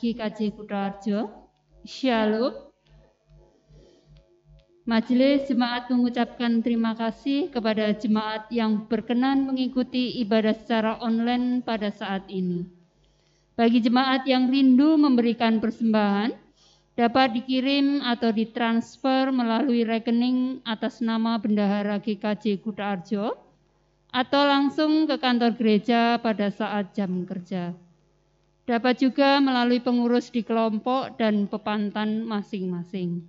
GKJ Kutoarjo. Shalom. Majelis Jemaat mengucapkan terima kasih kepada jemaat yang berkenan mengikuti ibadah secara online pada saat ini. Bagi jemaat yang rindu memberikan persembahan, dapat dikirim atau ditransfer melalui rekening atas nama Bendahara GKJ Kutoarjo atau langsung ke kantor gereja pada saat jam kerja. Dapat juga melalui pengurus di kelompok dan pepantan masing-masing.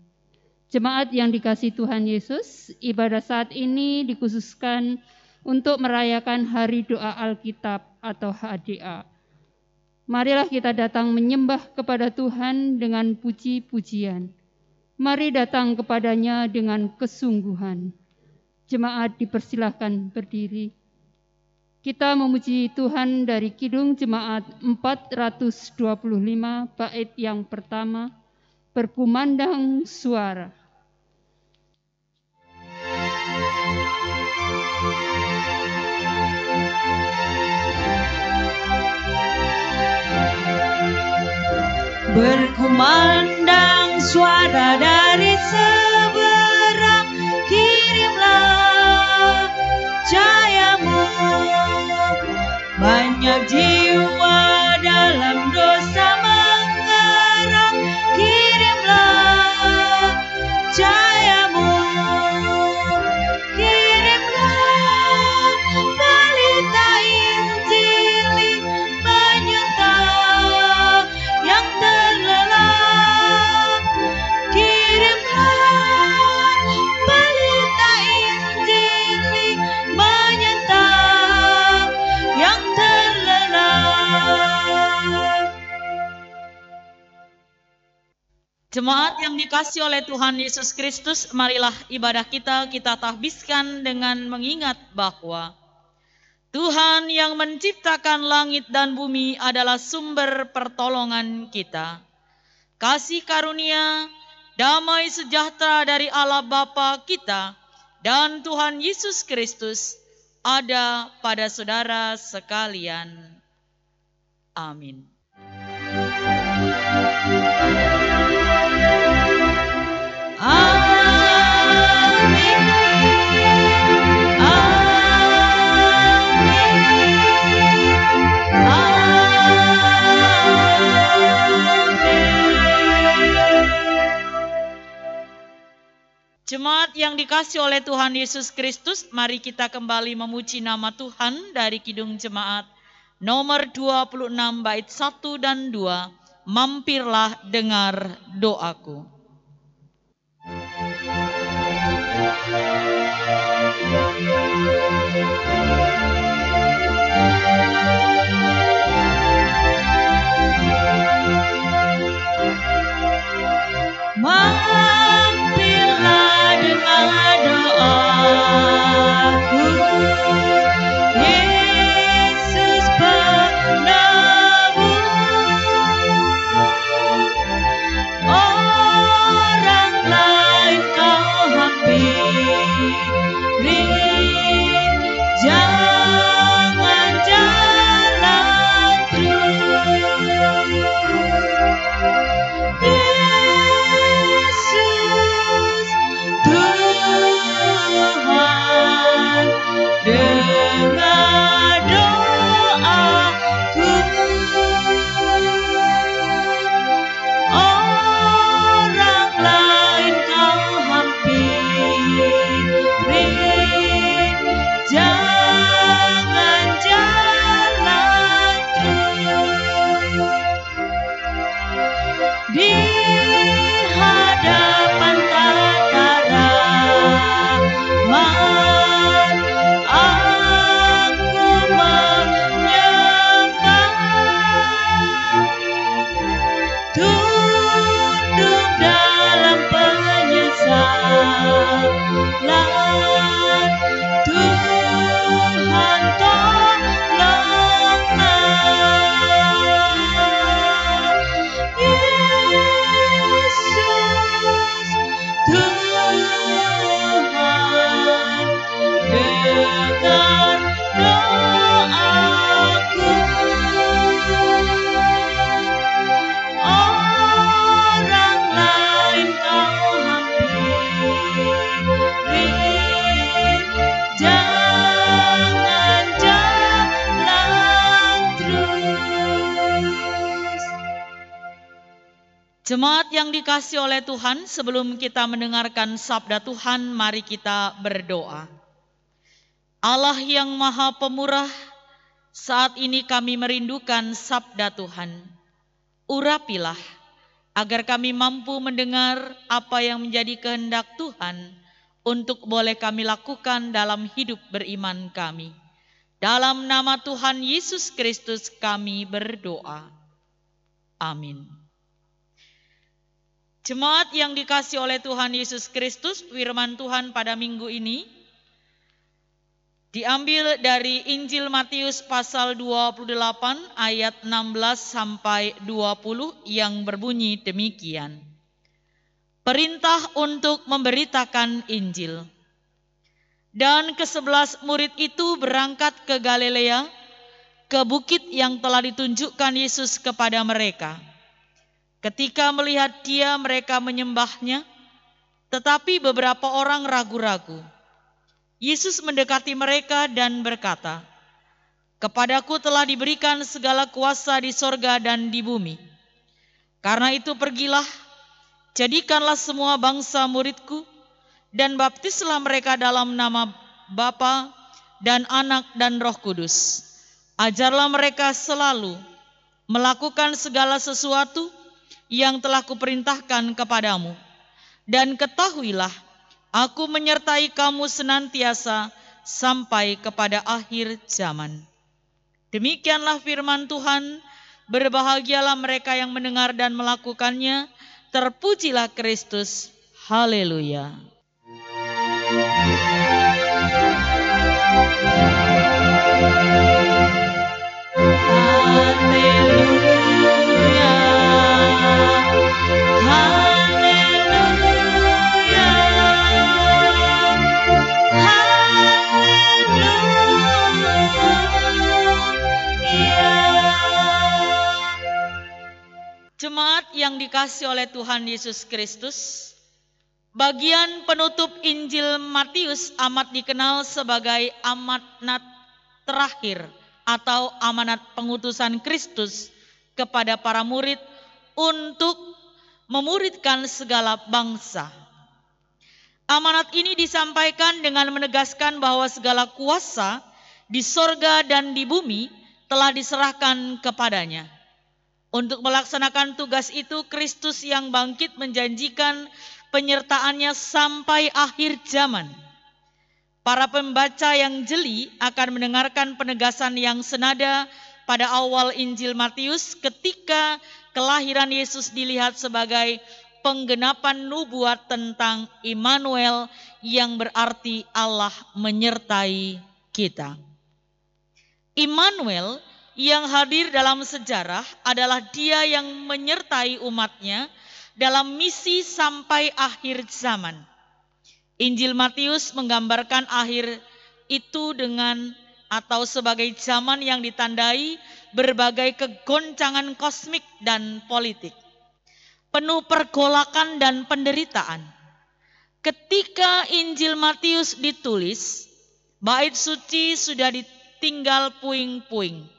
Jemaat yang dikasihi Tuhan Yesus, ibadah saat ini dikhususkan untuk merayakan Hari Doa Alkitab atau HDA. Marilah kita datang menyembah kepada Tuhan dengan puji-pujian. Mari datang kepadanya dengan kesungguhan. Jemaat dipersilahkan berdiri. Kita memuji Tuhan dari Kidung Jemaat 425 bait yang pertama, berkumandang suara. Berkumandang suara dari seberang, kirimlah cahayamu. Banyak jiwa dalam dosa mengerang, kirimlah cahayamu. Kirimlah berita Injil menyertai yang terlelap. Kirimlah berita Injil menyertai yang terlelap. Jemaat yang dikasihi oleh Tuhan Yesus Kristus, marilah ibadah kita tahbiskan dengan mengingat bahwa Tuhan yang menciptakan langit dan bumi adalah sumber pertolongan kita. Kasih karunia, damai sejahtera dari Allah Bapa kita dan Tuhan Yesus Kristus ada pada saudara sekalian. Amin. Jemaat yang dikasihi oleh Tuhan Yesus Kristus, mari kita kembali memuji nama Tuhan dari Kidung Jemaat nomor 26 bait 1 dan 2. Mampirlah dengar doaku. Mampirlah dengar doaku, Yesus penebus. Orang lain kau hampiri, jangan jalan terus. Yesus Tuhan Jemaat yang dikasihi oleh Tuhan, sebelum kita mendengarkan sabda Tuhan, mari kita berdoa. Allah yang Maha Pemurah, saat ini kami merindukan sabda Tuhan. Urapilah agar kami mampu mendengar apa yang menjadi kehendak Tuhan untuk boleh kami lakukan dalam hidup beriman kami. Dalam nama Tuhan Yesus Kristus kami berdoa. Amin. Jemaat yang dikasihi oleh Tuhan Yesus Kristus, firman Tuhan pada minggu ini diambil dari Injil Matius pasal 28 ayat 16 sampai 20 yang berbunyi demikian. Perintah untuk memberitakan Injil. Dan ke-11 murid itu berangkat ke Galilea, ke bukit yang telah ditunjukkan Yesus kepada mereka. Ketika melihat Dia, mereka menyembahnya, tetapi beberapa orang ragu-ragu. Yesus mendekati mereka dan berkata, "Kepadaku telah diberikan segala kuasa di sorga dan di bumi. Karena itu pergilah, jadikanlah semua bangsa muridku, dan baptislah mereka dalam nama Bapa dan Anak dan Roh Kudus. Ajarlah mereka selalu melakukan segala sesuatu yang telah kuperintahkan kepadamu. Dan ketahuilah, aku menyertai kamu senantiasa sampai kepada akhir zaman." Demikianlah firman Tuhan. Berbahagialah mereka yang mendengar dan melakukannya. Terpujilah Kristus. Haleluya. Jemaat yang dikasihi oleh Tuhan Yesus Kristus, bagian penutup Injil Matius amat dikenal sebagai amanat terakhir atau amanat pengutusan Kristus kepada para murid untuk memuridkan segala bangsa. Amanat ini disampaikan dengan menegaskan bahwa segala kuasa di sorga dan di bumi telah diserahkan kepadanya. Untuk melaksanakan tugas itu, Kristus yang bangkit menjanjikan penyertaannya sampai akhir zaman. Para pembaca yang jeli akan mendengarkan penegasan yang senada pada awal Injil Matius ketika kelahiran Yesus dilihat sebagai penggenapan nubuat tentang Immanuel yang berarti Allah menyertai kita. Immanuel yang hadir dalam sejarah adalah Dia yang menyertai umatnya dalam misi sampai akhir zaman. Injil Matius menggambarkan akhir itu dengan atau sebagai zaman yang ditandai berbagai kegoncangan kosmik dan politik, penuh pergolakan dan penderitaan. Ketika Injil Matius ditulis, bait suci sudah ditinggal puing-puing.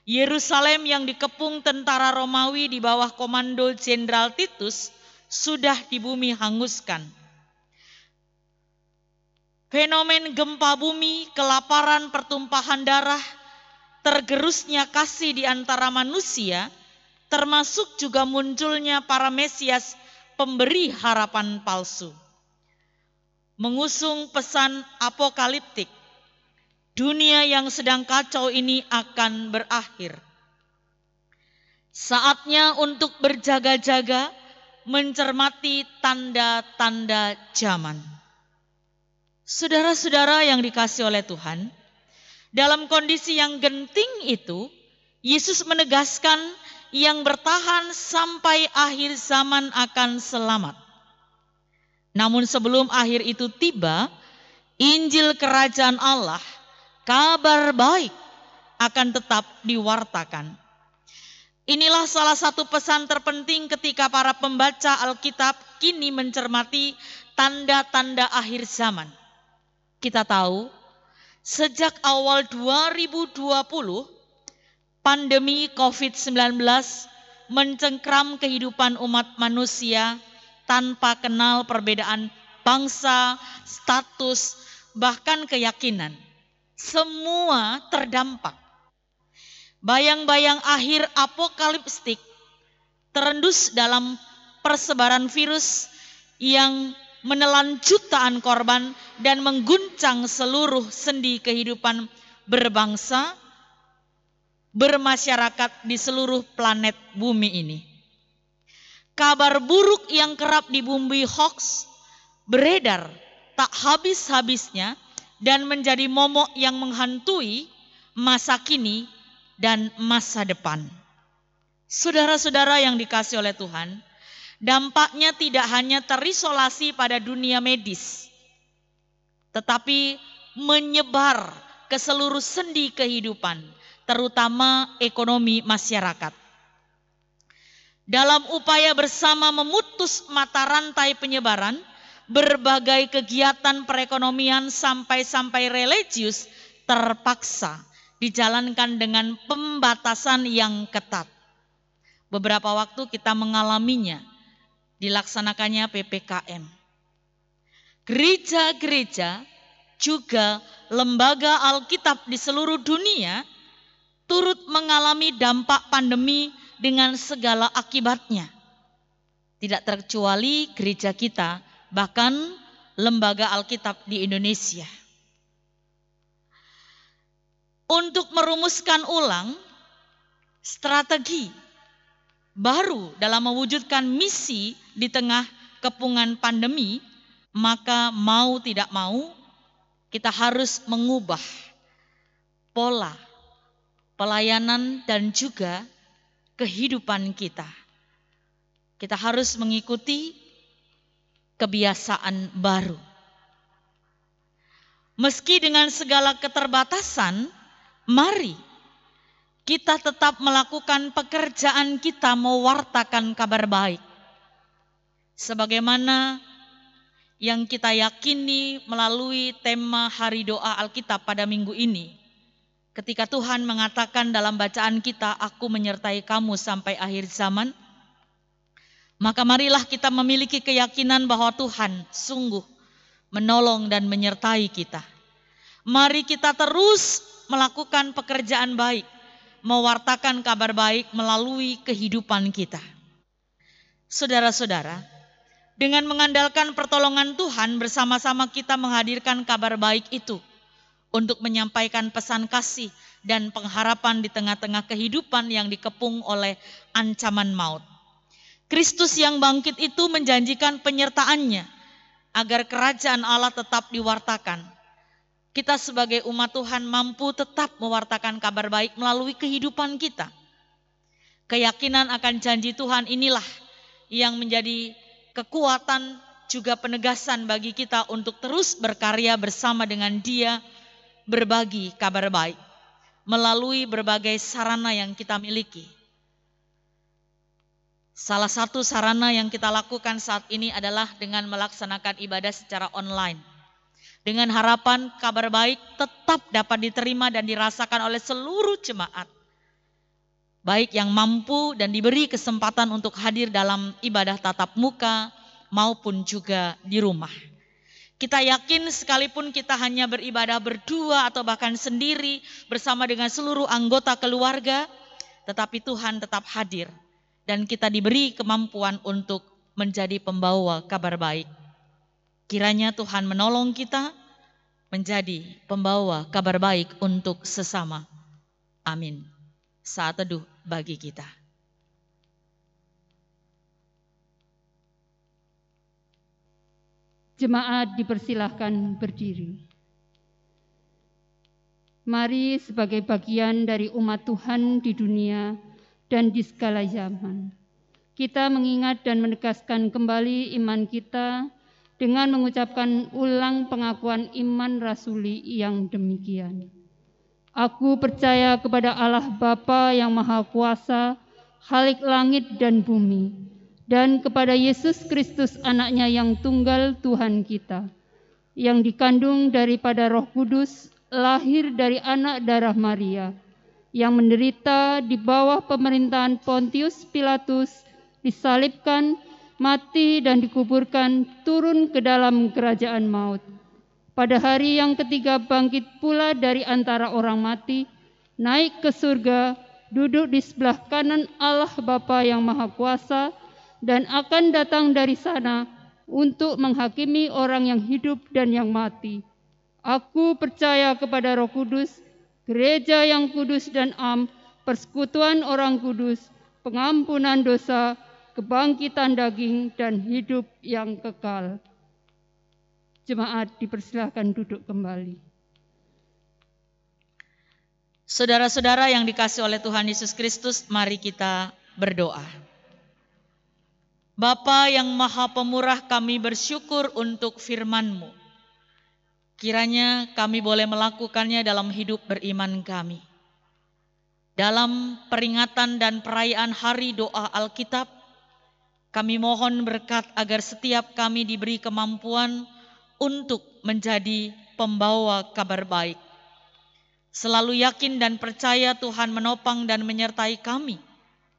Yerusalem yang dikepung tentara Romawi di bawah komando Jenderal Titus sudah di bumi hanguskan. Fenomen gempa bumi, kelaparan, pertumpahan darah, tergerusnya kasih di antara manusia, termasuk juga munculnya para Mesias pemberi harapan palsu, mengusung pesan apokaliptik. Dunia yang sedang kacau ini akan berakhir. Saatnya untuk berjaga-jaga, mencermati tanda-tanda zaman. Saudara-saudara yang dikasihi oleh Tuhan, dalam kondisi yang genting itu, Yesus menegaskan yang bertahan sampai akhir zaman akan selamat. Namun sebelum akhir itu tiba, Injil Kerajaan Allah, kabar baik, akan tetap diwartakan. Inilah salah satu pesan terpenting ketika para pembaca Alkitab kini mencermati tanda-tanda akhir zaman. Kita tahu, sejak awal 2020, pandemi COVID-19 mencengkram kehidupan umat manusia tanpa kenal perbedaan bangsa, status, bahkan keyakinan. Semua terdampak. Bayang-bayang akhir apokaliptik terendus dalam persebaran virus yang menelan jutaan korban dan mengguncang seluruh sendi kehidupan berbangsa, bermasyarakat di seluruh planet bumi ini. Kabar buruk yang kerap dibumbui hoax beredar tak habis-habisnya dan menjadi momok yang menghantui masa kini dan masa depan. Saudara-saudara yang dikasihi oleh Tuhan, dampaknya tidak hanya terisolasi pada dunia medis, tetapi menyebar ke seluruh sendi kehidupan, terutama ekonomi masyarakat. Dalam upaya bersama memutus mata rantai penyebaran, berbagai kegiatan perekonomian sampai religius terpaksa dijalankan dengan pembatasan yang ketat. Beberapa waktu kita mengalaminya, dilaksanakannya PPKM. Gereja-gereja juga lembaga Alkitab di seluruh dunia turut mengalami dampak pandemi dengan segala akibatnya. Tidak terkecuali gereja kita, bahkan lembaga Alkitab di Indonesia. Untuk merumuskan ulang strategi baru dalam mewujudkan misi di tengah kepungan pandemi, maka mau tidak mau kita harus mengubah pola pelayanan dan juga kehidupan kita. Kita harus mengikuti kebiasaan baru. Meski dengan segala keterbatasan, mari kita tetap melakukan pekerjaan kita mewartakan kabar baik. Sebagaimana yang kita yakini melalui tema Hari Doa Alkitab pada minggu ini. Ketika Tuhan mengatakan dalam bacaan kita, aku menyertai kamu sampai akhir zaman. Maka marilah kita memiliki keyakinan bahwa Tuhan sungguh menolong dan menyertai kita. Mari kita terus melakukan pekerjaan baik, mewartakan kabar baik melalui kehidupan kita. Saudara-saudara, dengan mengandalkan pertolongan Tuhan, bersama-sama kita menghadirkan kabar baik itu untuk menyampaikan pesan kasih dan pengharapan di tengah-tengah kehidupan yang dikepung oleh ancaman maut. Kristus yang bangkit itu menjanjikan penyertaannya agar kerajaan Allah tetap diwartakan. Kita sebagai umat Tuhan mampu tetap mewartakan kabar baik melalui kehidupan kita. Keyakinan akan janji Tuhan inilah yang menjadi kekuatan juga penegasan bagi kita untuk terus berkarya bersama dengan Dia, berbagi kabar baik melalui berbagai sarana yang kita miliki. Salah satu sarana yang kita lakukan saat ini adalah dengan melaksanakan ibadah secara online. Dengan harapan kabar baik tetap dapat diterima dan dirasakan oleh seluruh jemaat. Baik yang mampu dan diberi kesempatan untuk hadir dalam ibadah tatap muka maupun juga di rumah. Kita yakin sekalipun kita hanya beribadah berdua atau bahkan sendiri bersama dengan seluruh anggota keluarga, tetapi Tuhan tetap hadir dan kita diberi kemampuan untuk menjadi pembawa kabar baik. Kiranya Tuhan menolong kita menjadi pembawa kabar baik untuk sesama. Amin. Saat teduh bagi kita. Jemaat dipersilahkan berdiri. Mari sebagai bagian dari umat Tuhan di dunia dan di segala zaman, kita mengingat dan menegaskan kembali iman kita dengan mengucapkan ulang pengakuan iman rasuli yang demikian. Aku percaya kepada Allah Bapa yang Maha Kuasa, Khalik langit dan bumi, dan kepada Yesus Kristus anaknya yang tunggal Tuhan kita, yang dikandung daripada Roh Kudus, lahir dari anak darah Maria, yang menderita di bawah pemerintahan Pontius Pilatus, disalibkan, mati dan dikuburkan, turun ke dalam kerajaan maut. Pada hari yang ketiga bangkit pula dari antara orang mati, naik ke surga, duduk di sebelah kanan Allah Bapa yang Maha Kuasa, dan akan datang dari sana untuk menghakimi orang yang hidup dan yang mati. Aku percaya kepada Roh Kudus, gereja yang kudus dan am, persekutuan orang kudus, pengampunan dosa, kebangkitan daging, dan hidup yang kekal. Jemaat dipersilahkan duduk kembali. Saudara-saudara yang dikasihi oleh Tuhan Yesus Kristus, mari kita berdoa. Bapa yang Maha Pemurah, kami bersyukur untuk firman-Mu. Kiranya kami boleh melakukannya dalam hidup beriman kami. Dalam peringatan dan perayaan hari doa Alkitab, kami mohon berkat agar setiap kami diberi kemampuan untuk menjadi pembawa kabar baik. Selalu yakin dan percaya Tuhan menopang dan menyertai kami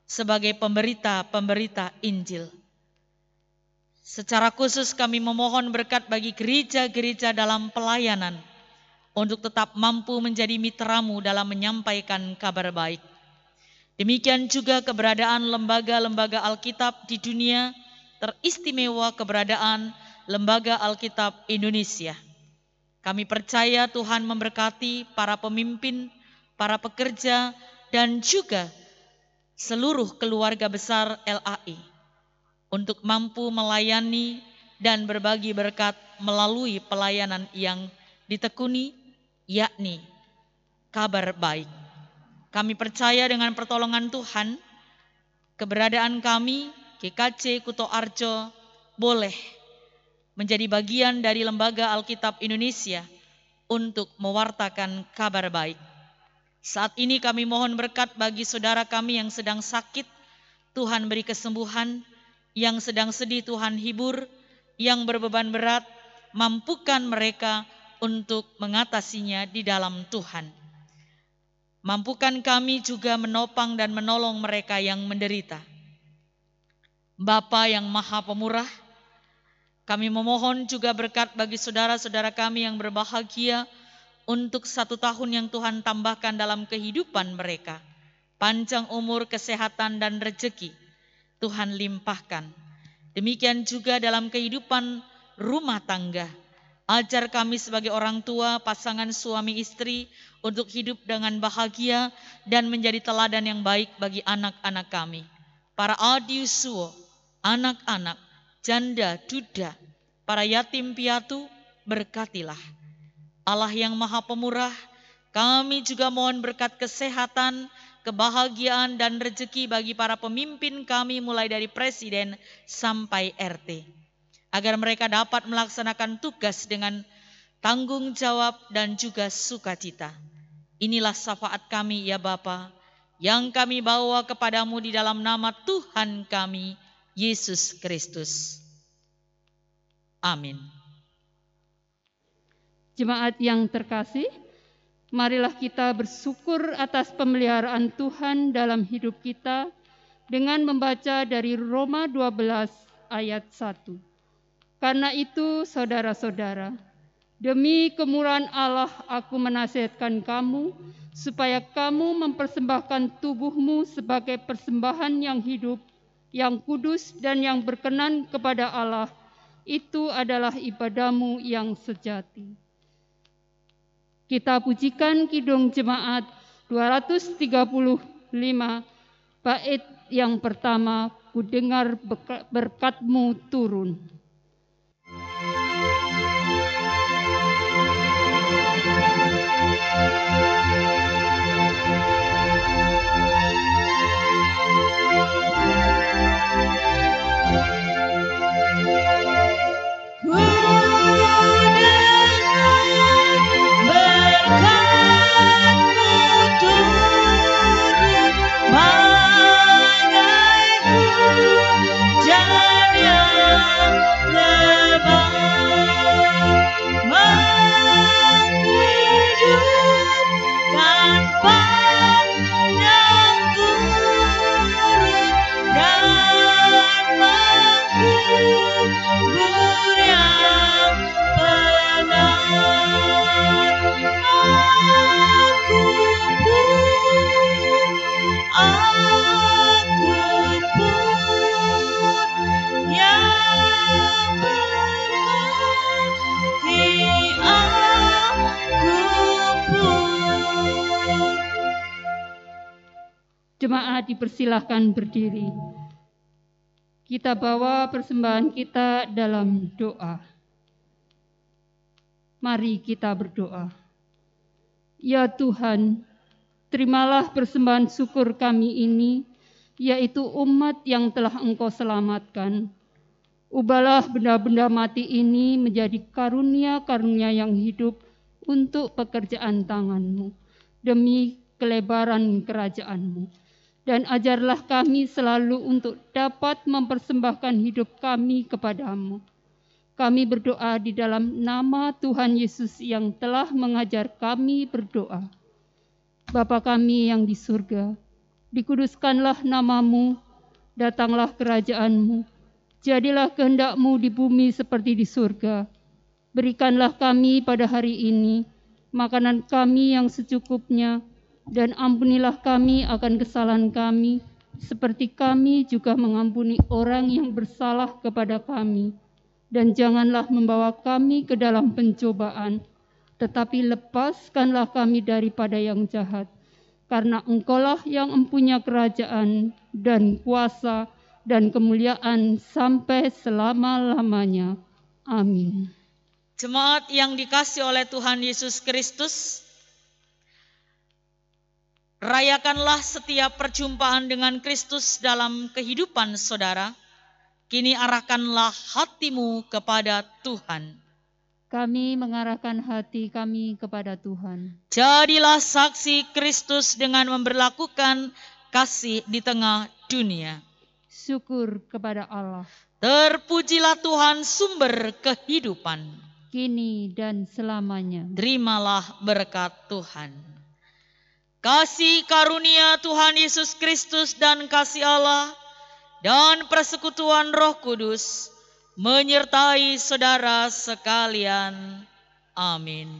sebagai pemberita-pemberita Injil. Secara khusus kami memohon berkat bagi gereja-gereja dalam pelayanan untuk tetap mampu menjadi mitra-Mu dalam menyampaikan kabar baik. Demikian juga keberadaan lembaga-lembaga Alkitab di dunia, teristimewa keberadaan Lembaga Alkitab Indonesia. Kami percaya Tuhan memberkati para pemimpin, para pekerja, dan juga seluruh keluarga besar LAI untuk mampu melayani dan berbagi berkat melalui pelayanan yang ditekuni, yakni kabar baik. Kami percaya dengan pertolongan Tuhan, keberadaan kami, GKJ Kuto Arjo, boleh menjadi bagian dari Lembaga Alkitab Indonesia untuk mewartakan kabar baik. Saat ini kami mohon berkat bagi saudara kami yang sedang sakit, Tuhan beri kesembuhan, yang sedang sedih Tuhan hibur, yang berbeban berat, mampukan mereka untuk mengatasinya di dalam Tuhan. Mampukan kami juga menopang dan menolong mereka yang menderita. Bapa yang Maha Pemurah, kami memohon juga berkat bagi saudara-saudara kami yang berbahagia untuk 1 tahun yang Tuhan tambahkan dalam kehidupan mereka. Panjang umur, kesehatan, dan rezeki Tuhan limpahkan. Demikian juga dalam kehidupan rumah tangga. Ajar kami sebagai orang tua, pasangan suami istri untuk hidup dengan bahagia dan menjadi teladan yang baik bagi anak-anak kami. Para adiusuo, anak-anak, janda, duda, para yatim piatu, berkatilah. Allah yang Maha Pemurah, kami juga mohon berkat kesehatan, kebahagiaan, dan rezeki bagi para pemimpin kami mulai dari presiden sampai RT. Agar mereka dapat melaksanakan tugas dengan tanggung jawab dan juga sukacita. Inilah syafaat kami ya Bapa, yang kami bawa kepadamu di dalam nama Tuhan kami, Yesus Kristus. Amin. Jemaat yang terkasih, marilah kita bersyukur atas pemeliharaan Tuhan dalam hidup kita dengan membaca dari Roma 12 ayat 1. Karena itu saudara-saudara, demi kemurahan Allah aku menasihatkan kamu supaya kamu mempersembahkan tubuhmu sebagai persembahan yang hidup, yang kudus dan yang berkenan kepada Allah. Itu adalah ibadahmu yang sejati. Kita pujikan Kidung Jemaat 235 bait yang pertama, ku dengar berkat-Mu turun. Jemaat dipersilahkan berdiri. Kita bawa persembahan kita dalam doa. Mari kita berdoa. Ya Tuhan, terimalah persembahan syukur kami ini, yaitu umat yang telah Engkau selamatkan. Ubahlah benda-benda mati ini menjadi karunia-karunia yang hidup untuk pekerjaan tangan-Mu, demi kelebaran kerajaan-Mu. Dan ajarlah kami selalu untuk dapat mempersembahkan hidup kami kepadamu. Kami berdoa di dalam nama Tuhan Yesus yang telah mengajar kami berdoa. Bapa kami yang di surga, dikuduskanlah namamu, datanglah kerajaan-Mu, jadilah kehendak-Mu di bumi seperti di surga. Berikanlah kami pada hari ini makanan kami yang secukupnya, dan ampunilah kami akan kesalahan kami, seperti kami juga mengampuni orang yang bersalah kepada kami. Dan janganlah membawa kami ke dalam pencobaan, tetapi lepaskanlah kami daripada yang jahat. Karena Engkaulah yang mempunyai kerajaan dan kuasa dan kemuliaan sampai selama-lamanya. Amin. Jemaat yang dikasihi oleh Tuhan Yesus Kristus, rayakanlah setiap perjumpaan dengan Kristus dalam kehidupan saudara. Kini arahkanlah hatimu kepada Tuhan. Kami mengarahkan hati kami kepada Tuhan. Jadilah saksi Kristus dengan memberlakukan kasih di tengah dunia. Syukur kepada Allah. Terpujilah Tuhan sumber kehidupan. Kini dan selamanya. Terimalah berkat Tuhan. Kasih karunia Tuhan Yesus Kristus dan kasih Allah dan persekutuan Roh Kudus menyertai saudara sekalian. Amin.